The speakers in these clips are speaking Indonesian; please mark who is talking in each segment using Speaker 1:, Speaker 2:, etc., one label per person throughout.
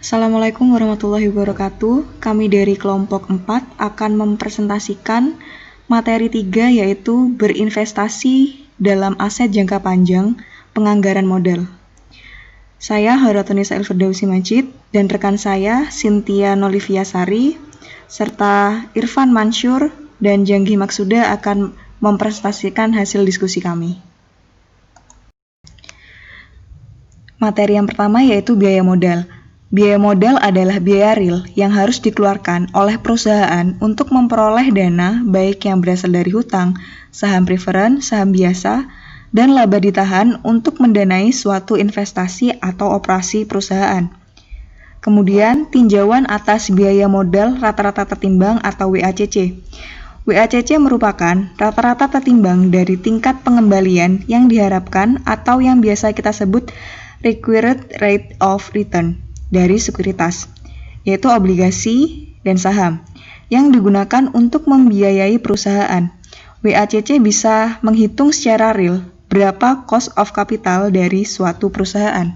Speaker 1: Assalamualaikum warahmatullahi wabarakatuh. Kami dari kelompok 4 akan mempresentasikan materi 3 yaitu berinvestasi dalam aset jangka panjang, penganggaran modal. Saya Haratunnisa Elfirdausi Majid dan rekan saya Cynthia Noliviasari serta Irfan Mansur dan Janggi Maksuda akan mempresentasikan hasil diskusi kami. Materi yang pertama yaitu biaya modal. Biaya modal adalah biaya real yang harus dikeluarkan oleh perusahaan untuk memperoleh dana baik yang berasal dari hutang, saham preferen, saham biasa, dan laba ditahan untuk mendanai suatu investasi atau operasi perusahaan. Kemudian, tinjauan atas biaya modal rata-rata tertimbang atau WACC. WACC merupakan rata-rata tertimbang dari tingkat pengembalian yang diharapkan atau yang biasa kita sebut required rate of return dari sekuritas, yaitu obligasi dan saham, yang digunakan untuk membiayai perusahaan. WACC bisa menghitung secara real berapa cost of capital dari suatu perusahaan.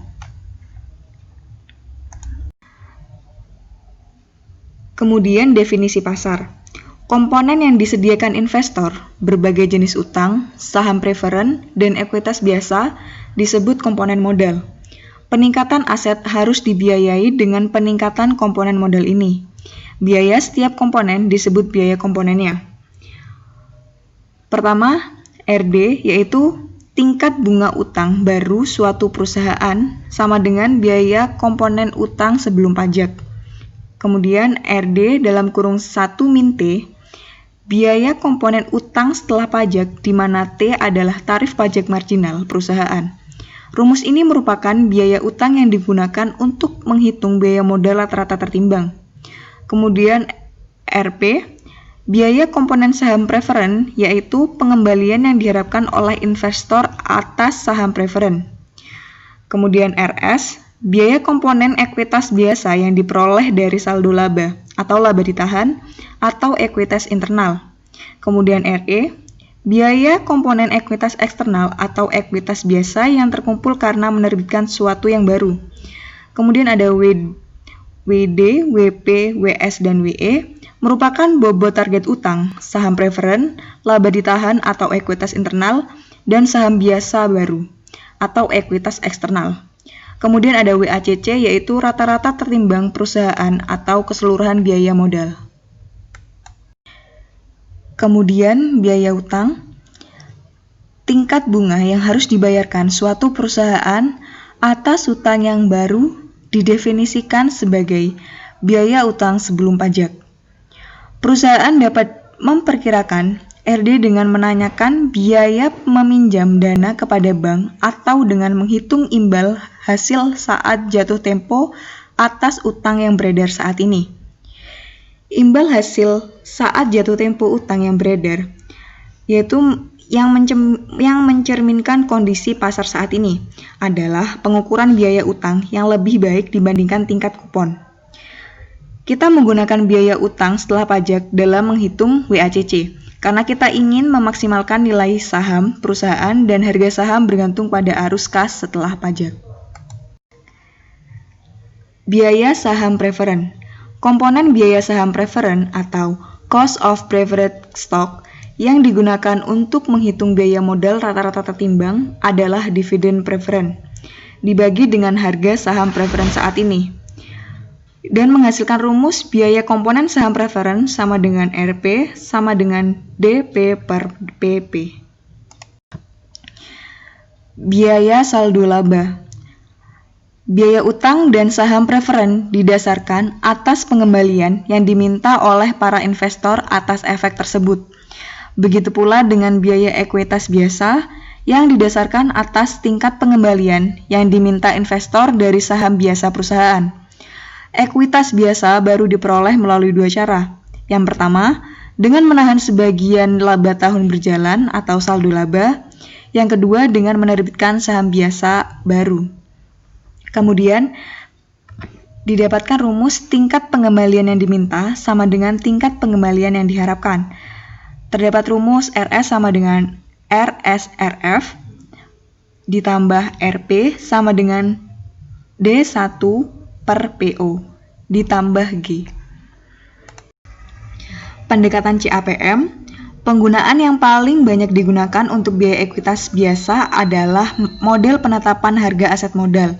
Speaker 1: Kemudian definisi pasar. Komponen yang disediakan investor, berbagai jenis utang, saham preferen, dan ekuitas biasa disebut komponen modal. Peningkatan aset harus dibiayai dengan peningkatan komponen modal ini. Biaya setiap komponen disebut biaya komponennya. Pertama, RD yaitu tingkat bunga utang baru suatu perusahaan sama dengan biaya komponen utang sebelum pajak. Kemudian RD dalam kurung 1 min T, biaya komponen utang setelah pajak di mana T adalah tarif pajak marginal perusahaan. Rumus ini merupakan biaya utang yang digunakan untuk menghitung biaya modal rata-rata tertimbang. Kemudian RP, biaya komponen saham preferen, yaitu pengembalian yang diharapkan oleh investor atas saham preferen. Kemudian RS, biaya komponen ekuitas biasa yang diperoleh dari saldo laba atau laba ditahan atau ekuitas internal. Kemudian RE, biaya komponen ekuitas eksternal atau ekuitas biasa yang terkumpul karena menerbitkan sesuatu yang baru. Kemudian ada WD, WP, WS, dan WE merupakan bobot target utang, saham preferen, laba ditahan atau ekuitas internal, dan saham biasa baru atau ekuitas eksternal. Kemudian ada WACC yaitu rata-rata tertimbang perusahaan atau keseluruhan biaya modal. Kemudian biaya utang, tingkat bunga yang harus dibayarkan suatu perusahaan atas utang yang baru didefinisikan sebagai biaya utang sebelum pajak. Perusahaan dapat memperkirakan RD dengan menanyakan biaya meminjam dana kepada bank atau dengan menghitung imbal hasil saat jatuh tempo atas utang yang beredar saat ini. Imbal hasil saat jatuh tempo utang yang beredar yaitu yang mencerminkan kondisi pasar saat ini adalah pengukuran biaya utang yang lebih baik dibandingkan tingkat kupon. Kita menggunakan biaya utang setelah pajak dalam menghitung WACC karena kita ingin memaksimalkan nilai saham perusahaan dan harga saham bergantung pada arus kas setelah pajak. Biaya saham preferen. Komponen biaya saham preferen atau cost of preferred stock yang digunakan untuk menghitung biaya modal rata-rata tertimbang adalah dividen preferen, dibagi dengan harga saham preferen saat ini, dan menghasilkan rumus biaya komponen saham preferen sama dengan RP sama dengan DP per PP. Biaya saldo laba. Biaya utang dan saham preferen didasarkan atas pengembalian yang diminta oleh para investor atas efek tersebut. Begitu pula dengan biaya ekuitas biasa yang didasarkan atas tingkat pengembalian yang diminta investor dari saham biasa perusahaan. Ekuitas biasa baru diperoleh melalui dua cara. Yang pertama, dengan menahan sebagian laba tahun berjalan atau saldo laba. Yang kedua, dengan menerbitkan saham biasa baru. Kemudian, didapatkan rumus tingkat pengembalian yang diminta sama dengan tingkat pengembalian yang diharapkan. Terdapat rumus RS sama dengan RSRF ditambah RP sama dengan D1 per PO ditambah G. Pendekatan CAPM, penggunaan yang paling banyak digunakan untuk biaya ekuitas biasa adalah model penetapan harga aset modal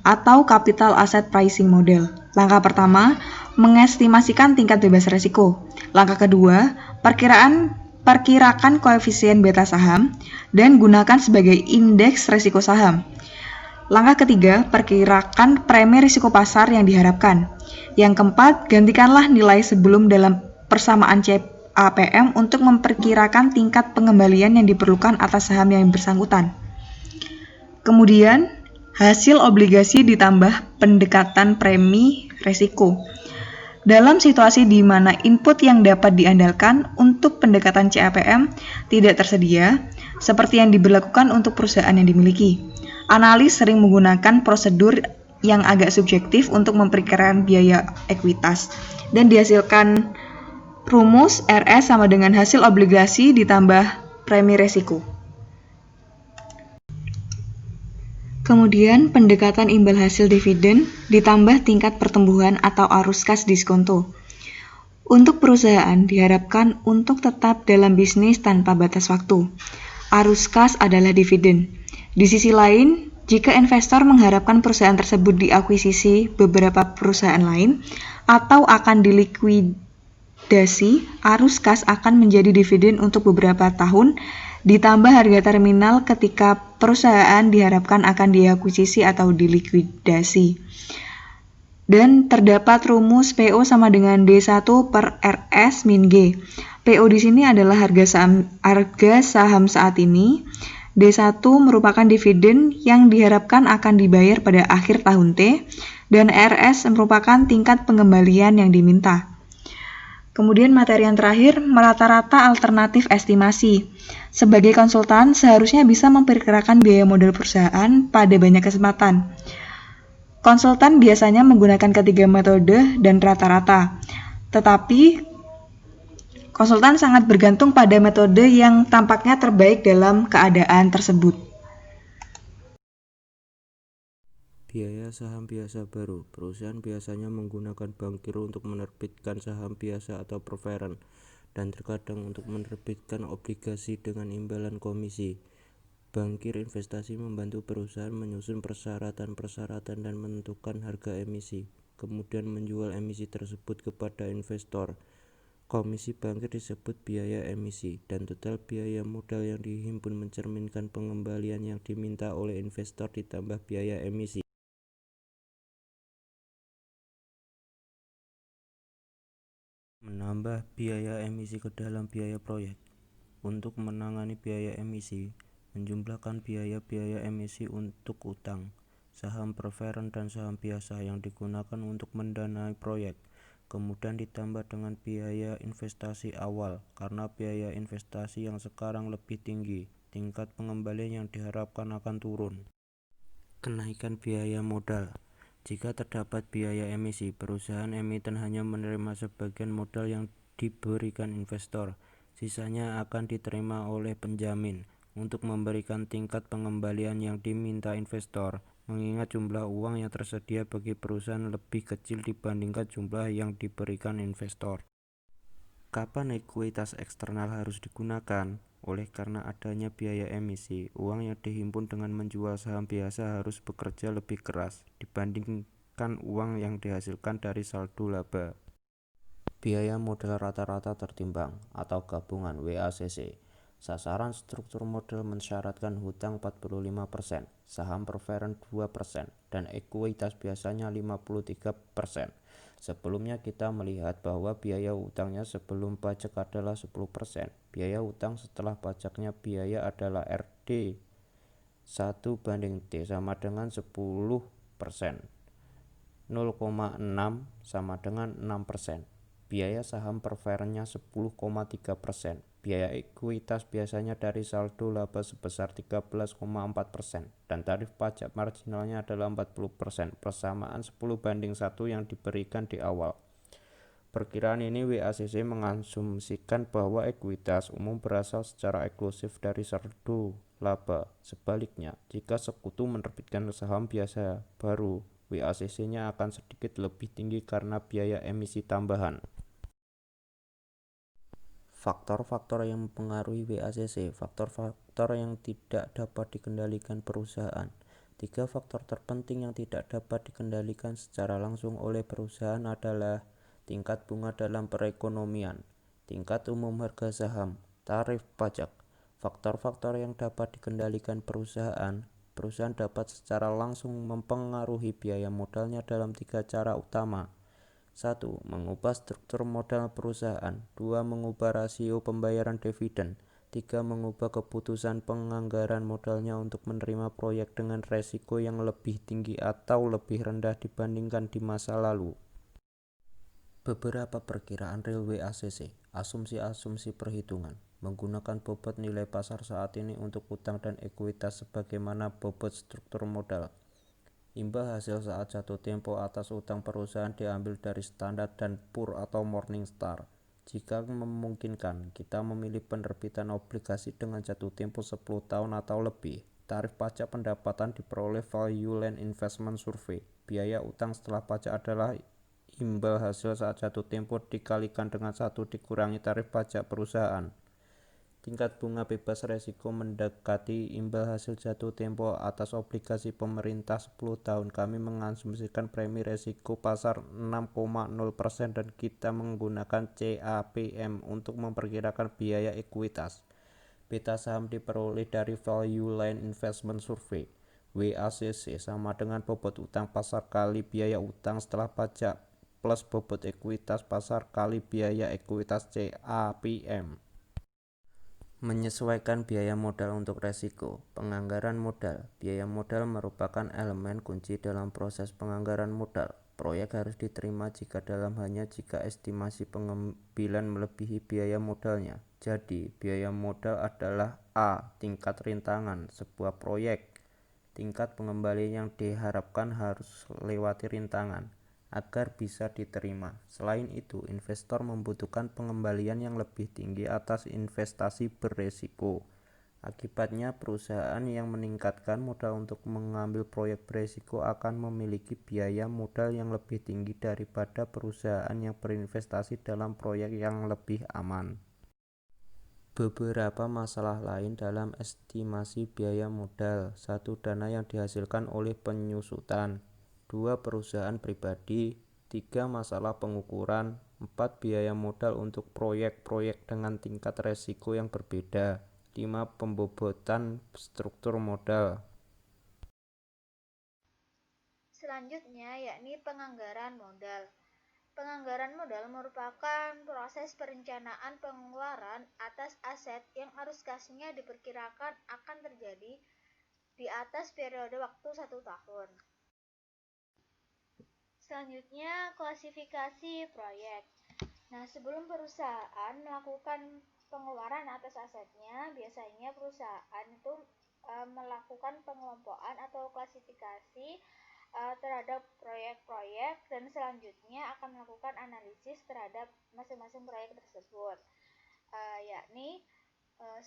Speaker 1: atau capital asset pricing model. Langkah pertama, mengestimasikan tingkat bebas resiko. Langkah kedua, perkirakan koefisien beta saham dan gunakan sebagai indeks resiko saham. Langkah ketiga, perkirakan premi risiko pasar yang diharapkan. Yang keempat, gantikanlah nilai sebelum dalam persamaan CAPM untuk memperkirakan tingkat pengembalian yang diperlukan atas saham yang bersangkutan. Kemudian, hasil obligasi ditambah pendekatan premi risiko. Dalam situasi di mana input yang dapat diandalkan untuk pendekatan CAPM tidak tersedia, seperti yang diberlakukan untuk perusahaan yang dimiliki. Analis sering menggunakan prosedur yang agak subjektif untuk memperkirakan biaya ekuitas dan dihasilkan rumus RS sama dengan hasil obligasi ditambah premi risiko. Kemudian pendekatan imbal hasil dividen ditambah tingkat pertumbuhan atau arus kas diskonto. Untuk perusahaan diharapkan untuk tetap dalam bisnis tanpa batas waktu. Arus kas adalah dividen. Di sisi lain, jika investor mengharapkan perusahaan tersebut diakuisisi beberapa perusahaan lain atau akan dilikuidasi, arus kas akan menjadi dividen untuk beberapa tahun ditambah harga terminal ketika perusahaan diharapkan akan diakuisisi atau dilikuidasi. Dan terdapat rumus PO sama dengan D1 per RS min G. PO di sini adalah harga saham saat ini. D1 merupakan dividen yang diharapkan akan dibayar pada akhir tahun T, dan RS merupakan tingkat pengembalian yang diminta. Kemudian materi yang terakhir, rata-rata alternatif estimasi. Sebagai konsultan, seharusnya bisa memperkirakan biaya modal perusahaan pada banyak kesempatan. Konsultan biasanya menggunakan ketiga metode dan rata-rata, tetapi konsultan sangat bergantung pada metode yang tampaknya terbaik dalam keadaan tersebut.
Speaker 2: Biaya saham biasa baru. Perusahaan biasanya menggunakan bankir untuk menerbitkan saham biasa atau preferred, dan terkadang untuk menerbitkan obligasi dengan imbalan komisi. Bankir investasi membantu perusahaan menyusun persyaratan-persyaratan dan menentukan harga emisi, kemudian menjual emisi tersebut kepada investor. Komisi bankir disebut biaya emisi, dan total biaya modal yang dihimpun mencerminkan pengembalian yang diminta oleh investor ditambah biaya emisi. Menambah biaya emisi ke dalam biaya proyek. Untuk menangani biaya emisi, menjumlahkan biaya-biaya emisi untuk utang, saham preferred dan saham biasa yang digunakan untuk mendanai proyek. Kemudian ditambah dengan biaya investasi awal, karena biaya investasi yang sekarang lebih tinggi, tingkat pengembalian yang diharapkan akan turun. Kenaikan biaya modal. Jika terdapat biaya emisi, perusahaan emiten hanya menerima sebagian modal yang diberikan investor. Sisanya akan diterima oleh penjamin untuk memberikan tingkat pengembalian yang diminta investor. Mengingat jumlah uang yang tersedia bagi perusahaan lebih kecil dibandingkan jumlah yang diberikan investor. Kapan ekuitas eksternal harus digunakan? Oleh karena adanya biaya emisi, uang yang dihimpun dengan menjual saham biasa harus bekerja lebih keras dibandingkan uang yang dihasilkan dari saldo laba. Biaya modal rata-rata tertimbang atau gabungan WACC. Sasaran struktur modal mensyaratkan hutang 45%, saham preferred 2%, dan ekuitas biasanya 53%. Sebelumnya kita melihat bahwa biaya hutangnya sebelum pajak adalah 10%. Biaya hutang setelah pajaknya biaya adalah RD 1 banding T sama dengan 10%. 0,6 sama dengan 6%. Biaya saham preferrednya 10,3%. Biaya ekuitas biasanya dari saldo laba sebesar 13,4%, dan tarif pajak marginalnya adalah 40%, persamaan 10 banding 1 yang diberikan di awal. Perkiraan ini WACC mengasumsikan bahwa ekuitas umum berasal secara eksklusif dari saldo laba. Sebaliknya, jika sekutu menerbitkan saham biasa baru WACC-nya akan sedikit lebih tinggi karena biaya emisi tambahan. Faktor-faktor yang mempengaruhi WACC. Faktor-faktor yang tidak dapat dikendalikan perusahaan. 3 faktor terpenting yang tidak dapat dikendalikan secara langsung oleh perusahaan adalah tingkat bunga dalam perekonomian, tingkat umum harga saham, tarif pajak. Faktor-faktor yang dapat dikendalikan perusahaan dapat secara langsung mempengaruhi biaya modalnya dalam 3 cara utama. 1. Mengubah struktur modal perusahaan. 2. Mengubah rasio pembayaran dividen. 3. Mengubah keputusan penganggaran modalnya untuk menerima proyek dengan resiko yang lebih tinggi atau lebih rendah dibandingkan di masa lalu. Beberapa perkiraan real WACC. Asumsi-asumsi perhitungan. Menggunakan bobot nilai pasar saat ini untuk utang dan ekuitas sebagaimana bobot struktur modal. Imbal hasil saat jatuh tempo atas utang perusahaan diambil dari Standard & Poor's atau Morningstar. Jika memungkinkan, kita memilih penerbitan obligasi dengan jatuh tempo 10 tahun atau lebih. Tarif pajak pendapatan diperoleh Value Line Investment Survey. Biaya utang setelah pajak adalah imbal hasil saat jatuh tempo dikalikan dengan 1 dikurangi tarif pajak perusahaan. Tingkat bunga bebas resiko mendekati imbal hasil jatuh tempo atas obligasi pemerintah 10 tahun. Kami mengasumsikan premi resiko pasar 6,0% dan kita menggunakan CAPM untuk memperkirakan biaya ekuitas. Beta saham diperoleh dari Value Line Investment Survey. WACC sama dengan bobot utang pasar kali biaya utang setelah pajak plus bobot ekuitas pasar kali biaya ekuitas CAPM. Menyesuaikan biaya modal untuk resiko. Penganggaran modal. Biaya modal merupakan elemen kunci dalam proses penganggaran modal. Proyek harus diterima jika estimasi pengambilan melebihi biaya modalnya. Jadi, biaya modal adalah A. Tingkat rintangan sebuah proyek. Tingkat pengembalian yang diharapkan harus lewati rintangan agar bisa diterima. Selain itu, investor membutuhkan pengembalian yang lebih tinggi atas investasi beresiko. Akibatnya, perusahaan yang meningkatkan modal untuk mengambil proyek beresiko akan memiliki biaya modal yang lebih tinggi daripada perusahaan yang berinvestasi dalam proyek yang lebih aman. Beberapa masalah lain dalam estimasi biaya modal. 1. Dana yang dihasilkan oleh penyusutan. 2. Perusahaan pribadi. 3. Masalah pengukuran. 4. Biaya modal untuk proyek-proyek dengan tingkat resiko yang berbeda. 5. Pembobotan struktur modal.
Speaker 3: Selanjutnya yakni penganggaran modal. Penganggaran modal merupakan proses perencanaan pengeluaran atas aset yang arus kasnya diperkirakan akan terjadi di atas periode waktu 1 tahun. Selanjutnya, klasifikasi proyek. Nah, sebelum perusahaan melakukan pengeluaran atas asetnya, biasanya perusahaan itu melakukan pengelompokan atau klasifikasi terhadap proyek-proyek dan selanjutnya akan melakukan analisis terhadap masing-masing proyek tersebut. Yakni 1.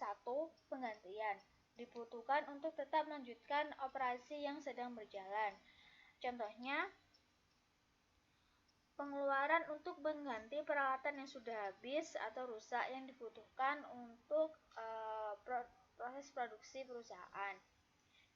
Speaker 3: Penggantian. Dibutuhkan untuk tetap melanjutkan operasi yang sedang berjalan. Contohnya, pengeluaran untuk mengganti peralatan yang sudah habis atau rusak yang dibutuhkan untuk proses produksi perusahaan.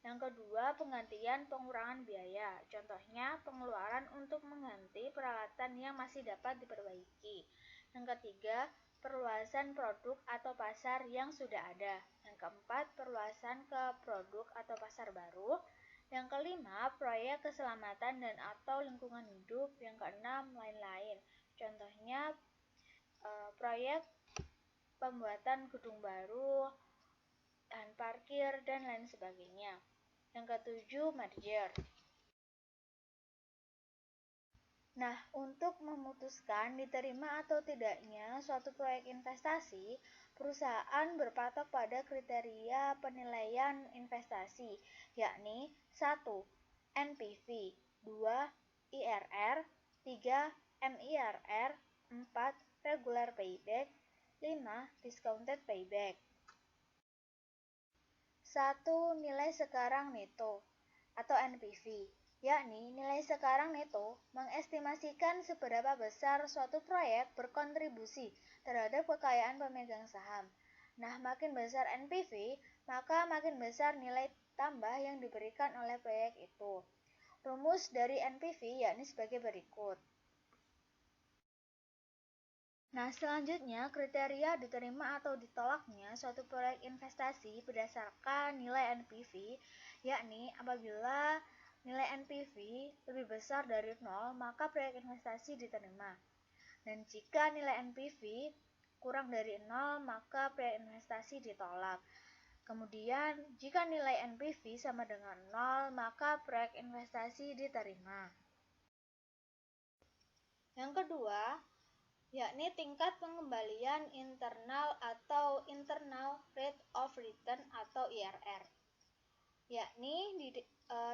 Speaker 3: Yang kedua, penggantian pengurangan biaya. Contohnya, pengeluaran untuk mengganti peralatan yang masih dapat diperbaiki. Yang ketiga, perluasan produk atau pasar yang sudah ada. Yang keempat, perluasan ke produk atau pasar baru. Yang kelima, proyek keselamatan dan atau lingkungan hidup. Yang keenam, lain-lain. Contohnya, proyek pembuatan gedung baru, lahan parkir, dan lain sebagainya. Yang ketujuh, merger. Nah, untuk memutuskan diterima atau tidaknya suatu proyek investasi, perusahaan berpatok pada kriteria penilaian investasi, yakni 1. NPV, 2. IRR, 3. MIRR, 4. Regular payback, 5. Discounted payback. 1. Nilai sekarang neto atau NPV. yakni nilai sekarang neto mengestimasikan seberapa besar suatu proyek berkontribusi terhadap kekayaan pemegang saham. Nah, makin besar NPV, maka makin besar nilai tambah yang diberikan oleh proyek itu. Rumus dari NPV yakni sebagai berikut. Nah, selanjutnya kriteria diterima atau ditolaknya suatu proyek investasi berdasarkan nilai NPV, yakni apabila nilai NPV lebih besar dari 0, maka proyek investasi diterima. Dan jika nilai NPV kurang dari 0, maka proyek investasi ditolak. Kemudian, jika nilai NPV sama dengan 0, maka proyek investasi diterima. Yang kedua, yakni tingkat pengembalian internal atau internal rate of return atau IRR, yakni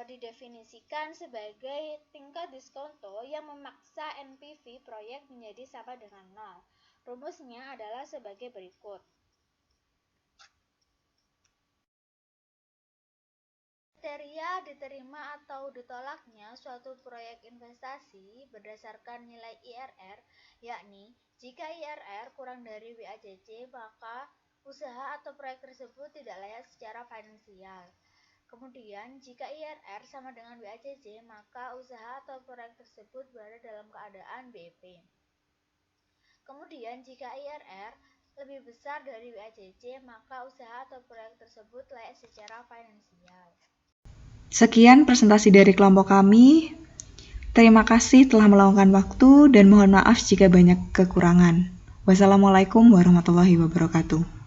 Speaker 3: didefinisikan sebagai tingkat diskonto yang memaksa NPV proyek menjadi sama dengan 0. Rumusnya adalah sebagai berikut. Kriteria diterima atau ditolaknya suatu proyek investasi berdasarkan nilai IRR, yakni jika IRR kurang dari WACC, maka usaha atau proyek tersebut tidak layak secara finansial. Kemudian, jika IRR sama dengan WACC, maka usaha atau proyek tersebut berada dalam keadaan BEP. Kemudian, jika IRR lebih besar dari WACC, maka usaha atau proyek tersebut layak secara finansial.
Speaker 1: Sekian presentasi dari kelompok kami. Terima kasih telah meluangkan waktu dan mohon maaf jika banyak kekurangan. Wassalamualaikum warahmatullahi wabarakatuh.